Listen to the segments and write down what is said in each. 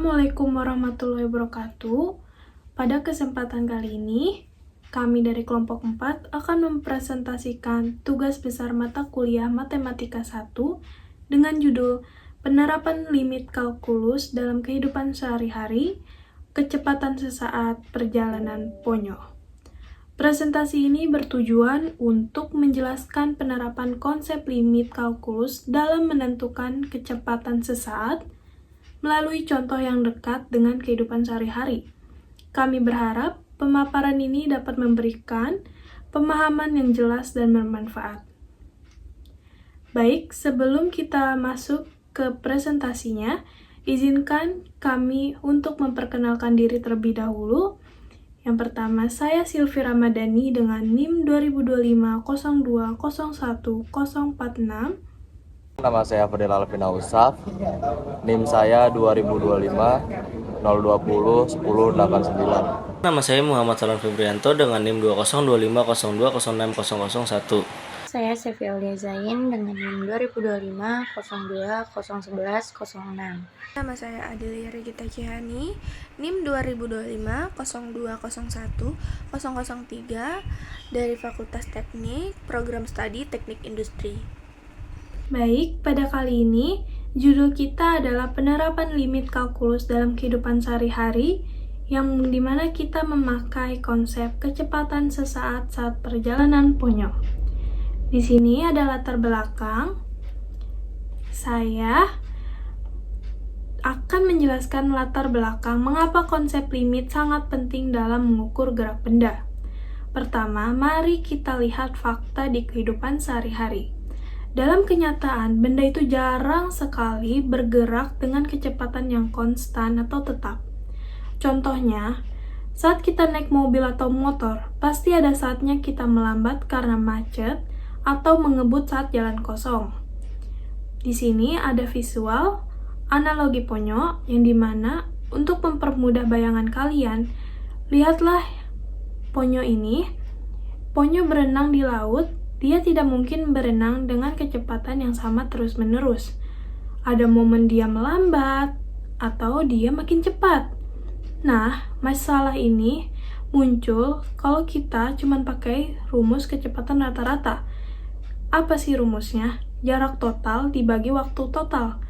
Assalamualaikum warahmatullahi wabarakatuh. Pada kesempatan kali ini, kami dari kelompok 4 akan mempresentasikan tugas besar mata kuliah Matematika 1 dengan judul Penerapan Limit Kalkulus dalam Kehidupan Sehari-hari, Kecepatan Sesaat Perjalanan Ponyo. Presentasi ini bertujuan untuk menjelaskan penerapan konsep limit kalkulus dalam menentukan kecepatan sesaat melalui contoh yang dekat dengan kehidupan sehari-hari. Kami berharap pemaparan ini dapat memberikan pemahaman yang jelas dan bermanfaat. Baik, sebelum kita masuk ke presentasinya, izinkan kami untuk memperkenalkan diri terlebih dahulu. Yang pertama, saya Silvi Ramadhani dengan NIM 2025-02-01-046. Nama saya Fadil Alvin Ausaf, NIM saya 2025-020-1089. Nama saya Muhammad Salam Febrianto dengan NIM 2025-02-06-0001. Saya Sefi Aulia Zain dengan NIM 2025-02-011-06. Nama saya Adelia Regita Cihani, NIM 2025-02-01-003 dari Fakultas Teknik, Program Studi Teknik Industri. Baik, pada kali ini, judul kita adalah penerapan limit kalkulus dalam kehidupan sehari-hari, yang dimana kita memakai konsep kecepatan sesaat saat perjalanan ponyo. Di sini ada latar belakang. Saya akan menjelaskan latar belakang mengapa konsep limit sangat penting dalam mengukur gerak benda. Pertama, mari kita lihat fakta di kehidupan sehari-hari. Dalam kenyataan, benda itu jarang sekali bergerak dengan kecepatan yang konstan atau tetap. Contohnya, saat kita naik mobil atau motor, pasti ada saatnya kita melambat karena macet atau mengebut saat jalan kosong. Di sini ada visual analogi ponyo yang dimana untuk mempermudah bayangan kalian, lihatlah ponyo ini. Ponyo berenang di laut. Dia tidak mungkin berenang dengan kecepatan yang sama terus-menerus. Ada momen dia melambat, atau dia makin cepat. Nah, masalah ini muncul kalau kita cuma pakai rumus kecepatan rata-rata. Apa sih rumusnya? Jarak total dibagi waktu total.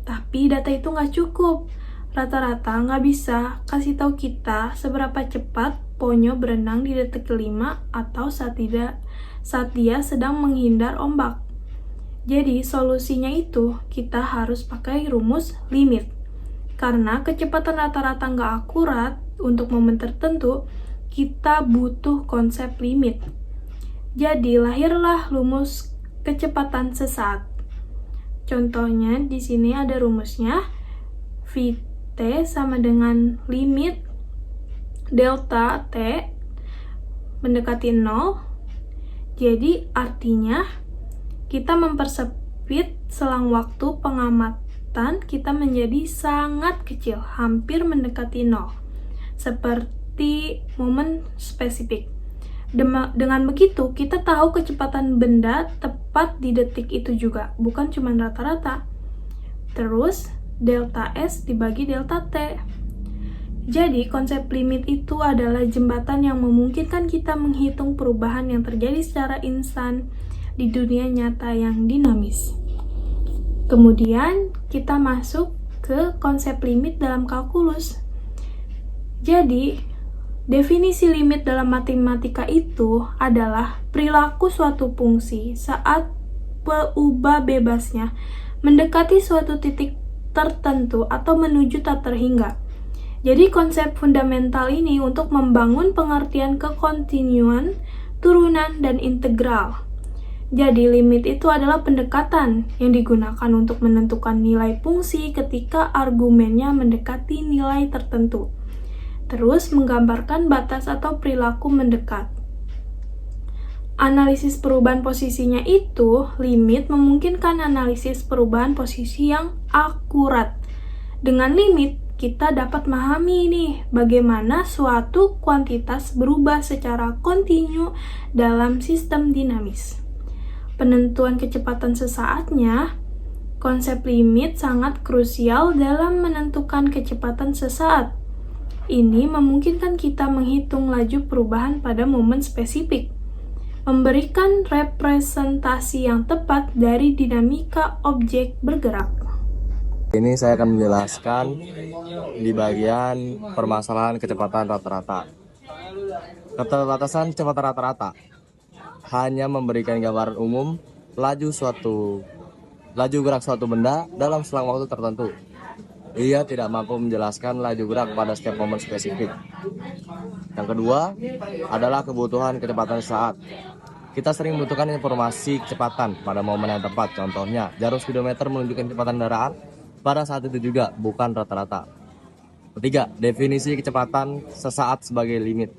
Tapi data itu nggak cukup. Rata-rata nggak bisa kasih tahu kita seberapa cepat ponyo berenang di detik kelima atau saat dia sedang menghindar ombak. Jadi solusinya itu kita harus pakai rumus limit. Karena kecepatan rata-rata nggak akurat untuk momen tertentu, kita butuh konsep limit. Jadi lahirlah rumus kecepatan sesaat. Contohnya di sini ada rumusnya. Vt sama dengan limit delta t mendekati 0. Jadi artinya kita mempersempit selang waktu pengamatan kita menjadi sangat kecil, hampir mendekati 0. Seperti momen spesifik. Dengan begitu, kita tahu kecepatan benda tepat di detik itu juga, bukan cuma rata-rata. Terus, delta S dibagi delta T. Jadi, konsep limit itu adalah jembatan yang memungkinkan kita menghitung perubahan yang terjadi secara instan di dunia nyata yang dinamis. Kemudian, kita masuk ke konsep limit dalam kalkulus. Jadi, definisi limit dalam matematika itu adalah perilaku suatu fungsi saat berubah bebasnya mendekati suatu titik tertentu atau menuju tak terhingga. Jadi konsep fundamental ini untuk membangun pengertian kekontinuan, turunan, dan integral. Jadi limit itu adalah pendekatan yang digunakan untuk menentukan nilai fungsi ketika argumennya mendekati nilai tertentu. Terus menggambarkan batas atau perilaku mendekat. Analisis perubahan posisinya itu, limit memungkinkan analisis perubahan posisi yang akurat. Dengan limit, kita dapat memahami nih bagaimana suatu kuantitas berubah secara kontinu dalam sistem dinamis. Penentuan kecepatan sesaatnya Konsep limit sangat krusial dalam menentukan kecepatan sesaat. Ini memungkinkan kita menghitung laju perubahan pada momen spesifik, memberikan representasi yang tepat dari dinamika objek bergerak. Ini saya akan menjelaskan di bagian permasalahan kecepatan rata-rata. Keterbatasan kecepatan rata-rata hanya memberikan gambaran umum laju gerak suatu benda dalam selang waktu tertentu. Ia tidak mampu menjelaskan laju gerak pada setiap momen spesifik. Yang kedua adalah kebutuhan kecepatan saat. Kita sering membutuhkan informasi kecepatan pada momen yang tepat. Contohnya, jarum speedometer menunjukkan kecepatan kendaraan pada saat itu juga, bukan rata-rata. Ketiga, definisi kecepatan sesaat sebagai limit.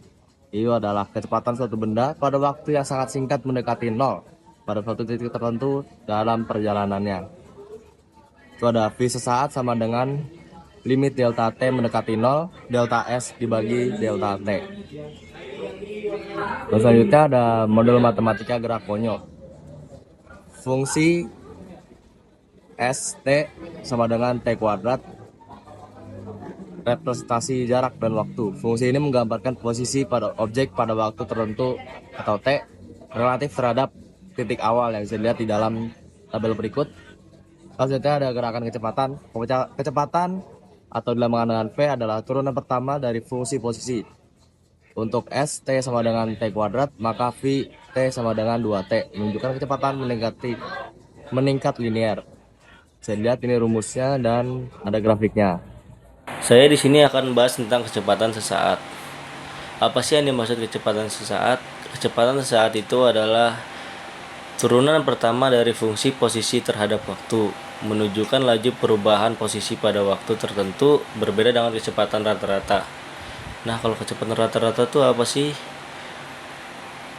Itu adalah kecepatan suatu benda pada waktu yang sangat singkat mendekati nol pada suatu titik tertentu dalam perjalanannya. Itu ada V sesaat sama dengan limit delta T mendekati 0, delta S dibagi delta T. Terus selanjutnya ada model matematika gerak konyol. Fungsi ST sama dengan T kuadrat, representasi jarak dan waktu. Fungsi ini menggambarkan posisi pada objek pada waktu tertentu atau T relatif terhadap titik awal yang bisa dilihat di dalam tabel berikut. Selanjutnya ada gerakan kecepatan. Kecepatan atau dalam dengan V adalah turunan pertama dari fungsi posisi. Untuk S, T sama dengan T kuadrat, maka V, T sama dengan 2T. Menunjukkan kecepatan meningkat linear. Bisa dilihat ini rumusnya dan ada grafiknya. Saya di sini akan membahas tentang kecepatan sesaat. Apa sih yang dimaksud kecepatan sesaat? Kecepatan sesaat itu adalah turunan pertama dari fungsi posisi terhadap waktu, menunjukkan laju perubahan posisi pada waktu tertentu berbeda dengan kecepatan rata-rata. Nah, kalau kecepatan rata-rata itu apa sih?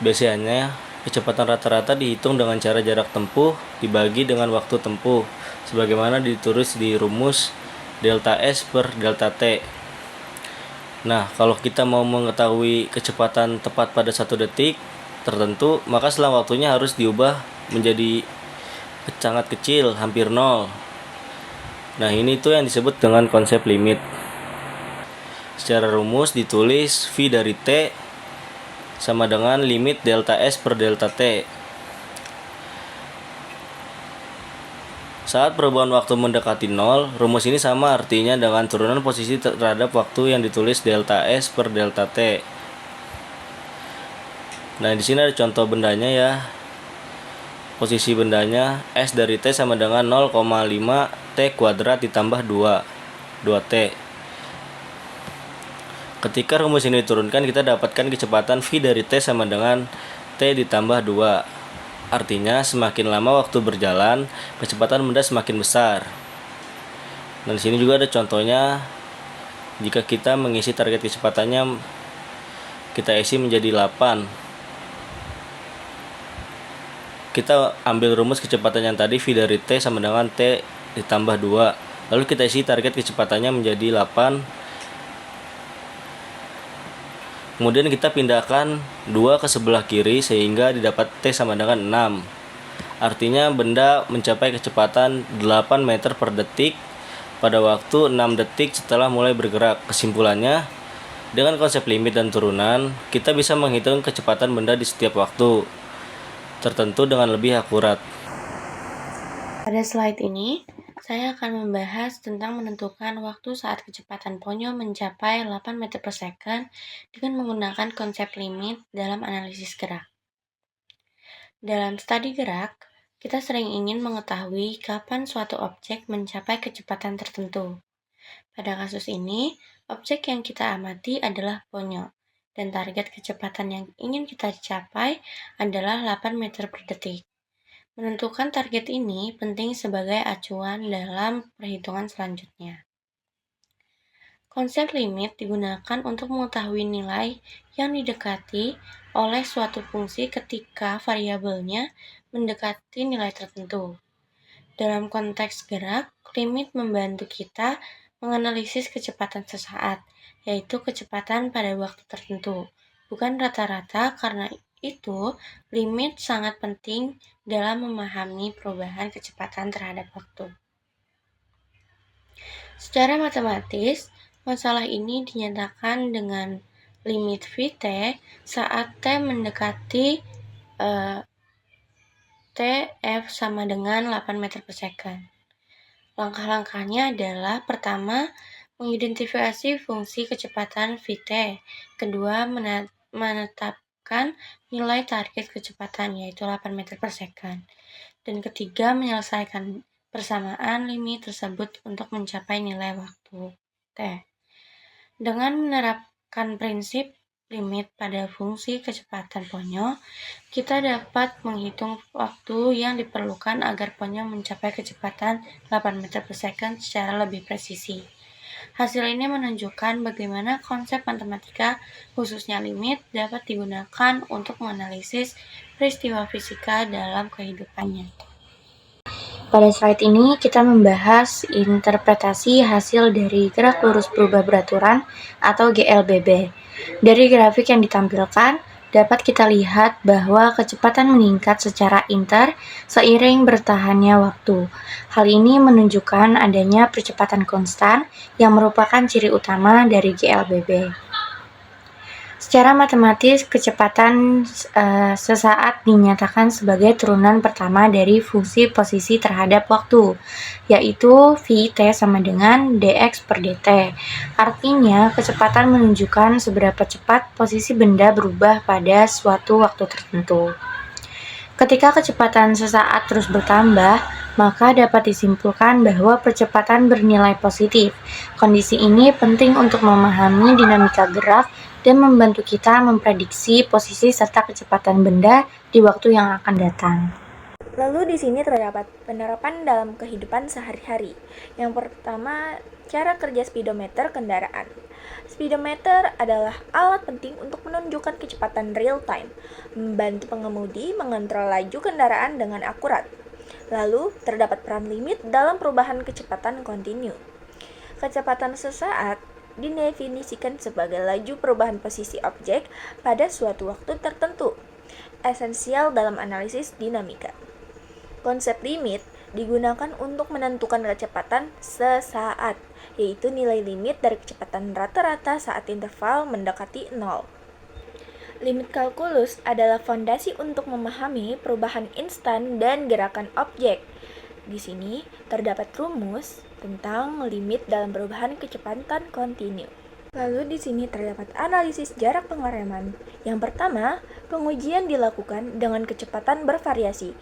Biasanya, kecepatan rata-rata dihitung dengan cara jarak tempuh dibagi dengan waktu tempuh, sebagaimana ditulis di rumus delta S per delta T. Nah, kalau kita mau mengetahui kecepatan tepat pada 1 detik tertentu, maka selang waktunya harus diubah menjadi sangat kecil, hampir nol. Nah, ini tuh yang disebut dengan konsep limit. Secara rumus ditulis V dari T sama dengan limit delta S per delta T. Saat perubahan waktu mendekati nol, rumus ini sama artinya dengan turunan posisi terhadap waktu yang ditulis delta S per delta T. Nah, di sini ada contoh bendanya ya. Posisi bendanya S dari T sama dengan 0,5 T kuadrat ditambah 2T. Ketika rumus ini diturunkan, kita dapatkan kecepatan V dari T sama dengan T ditambah 2. Artinya semakin lama waktu berjalan, kecepatan benda semakin besar. Dan di sini juga ada contohnya. Jika kita mengisi target kecepatannya, kita isi menjadi 8. Kita ambil rumus kecepatan yang tadi, V dari T sama dengan T ditambah 2. Lalu kita isi target kecepatannya menjadi 8. Kemudian kita pindahkan 2 ke sebelah kiri sehingga didapat T sama dengan 6. Artinya benda mencapai kecepatan 8 meter per detik pada waktu 6 detik setelah mulai bergerak. Kesimpulannya, dengan konsep limit dan turunan, kita bisa menghitung kecepatan benda di setiap waktu tertentu dengan lebih akurat. Pada slide ini, saya akan membahas tentang menentukan waktu saat kecepatan ponyo mencapai 8 meter per second dengan menggunakan konsep limit dalam analisis gerak. Dalam studi gerak, kita sering ingin mengetahui kapan suatu objek mencapai kecepatan tertentu. Pada kasus ini, objek yang kita amati adalah ponyo, dan target kecepatan yang ingin kita capai adalah 8 meter per detik. Menentukan target ini penting sebagai acuan dalam perhitungan selanjutnya. Konsep limit digunakan untuk mengetahui nilai yang didekati oleh suatu fungsi ketika variabelnya mendekati nilai tertentu. Dalam konteks gerak, limit membantu kita menganalisis kecepatan sesaat, yaitu kecepatan pada waktu tertentu, bukan rata-rata, karena itu, limit sangat penting dalam memahami perubahan kecepatan terhadap waktu. Secara matematis, masalah ini dinyatakan dengan limit Vt saat T mendekati Tf sama dengan 8 meter per second. Langkah-langkahnya adalah pertama, mengidentifikasi fungsi kecepatan Vt. Kedua, menetapkan nilai target kecepatan yaitu 8 meter per second. Dan ketiga, menyelesaikan persamaan limit tersebut untuk mencapai nilai waktu T. Dengan menerapkan prinsip limit pada fungsi kecepatan ponyo, kita dapat menghitung waktu yang diperlukan agar ponyo mencapai kecepatan 8 meter per second secara lebih presisi. Hasil ini menunjukkan bagaimana konsep matematika, khususnya limit, dapat digunakan untuk menganalisis peristiwa fisika dalam kehidupannya. Pada slide ini, kita membahas interpretasi hasil dari gerak lurus berubah beraturan atau GLBB. Dari grafik yang ditampilkan, dapat kita lihat bahwa kecepatan meningkat secara seiring bertahannya waktu. Hal ini menunjukkan adanya percepatan konstan yang merupakan ciri utama dari GLBB. Secara matematis, kecepatan sesaat dinyatakan sebagai turunan pertama dari fungsi posisi terhadap waktu, yaitu Vt sama dengan dx per dt. Artinya, kecepatan menunjukkan seberapa cepat posisi benda berubah pada suatu waktu tertentu. Ketika kecepatan sesaat terus bertambah, maka dapat disimpulkan bahwa percepatan bernilai positif. Kondisi ini penting untuk memahami dinamika gerak dan membantu kita memprediksi posisi serta kecepatan benda di waktu yang akan datang. Lalu di sini terdapat penerapan dalam kehidupan sehari-hari. Yang pertama, cara kerja speedometer kendaraan. Speedometer adalah alat penting untuk menunjukkan kecepatan real time, membantu pengemudi mengontrol laju kendaraan dengan akurat. Lalu, terdapat peran limit dalam perubahan kecepatan kontinu. Kecepatan sesaat didefinisikan sebagai laju perubahan posisi objek pada suatu waktu tertentu, esensial dalam analisis dinamika. Konsep limit digunakan untuk menentukan kecepatan sesaat, yaitu nilai limit dari kecepatan rata-rata saat interval mendekati 0. Limit kalkulus adalah fondasi untuk memahami perubahan instan dan gerakan objek. Di sini terdapat rumus tentang limit dalam perubahan kecepatan kontinu. Lalu di sini terdapat analisis jarak pengereman. Yang pertama, pengujian dilakukan dengan kecepatan bervariasi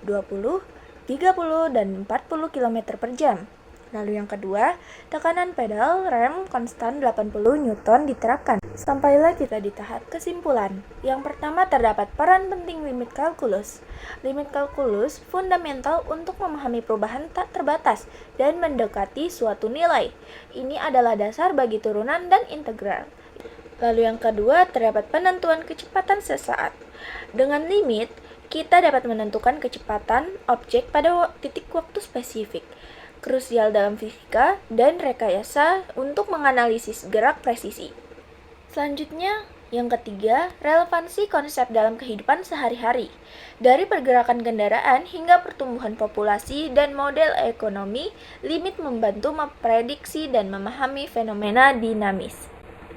20, 30, dan 40 km per jam. Lalu yang kedua, tekanan pedal rem konstan 80 Newton diterapkan. Sampailah kita di tahap kesimpulan. Yang pertama terdapat peran penting limit kalkulus. Limit kalkulus fundamental untuk memahami perubahan tak terbatas dan mendekati suatu nilai. Ini adalah dasar bagi turunan dan integral. Lalu yang kedua terdapat penentuan kecepatan sesaat. Dengan limit, kita dapat menentukan kecepatan objek pada titik waktu spesifik. Krusial dalam fisika dan rekayasa untuk menganalisis gerak presisi. Selanjutnya, yang ketiga, relevansi konsep dalam kehidupan sehari-hari. Dari pergerakan kendaraan hingga pertumbuhan populasi dan model ekonomi, limit membantu memprediksi dan memahami fenomena dinamis.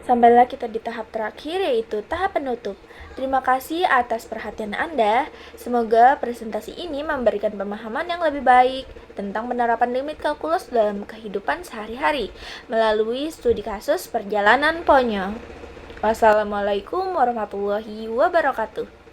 Sampailah kita di tahap terakhir, yaitu tahap penutup. Terima kasih atas perhatian Anda. Semoga presentasi ini memberikan pemahaman yang lebih baik tentang penerapan limit kalkulus dalam kehidupan sehari-hari melalui studi kasus perjalanan ponyo. Wassalamualaikum warahmatullahi wabarakatuh.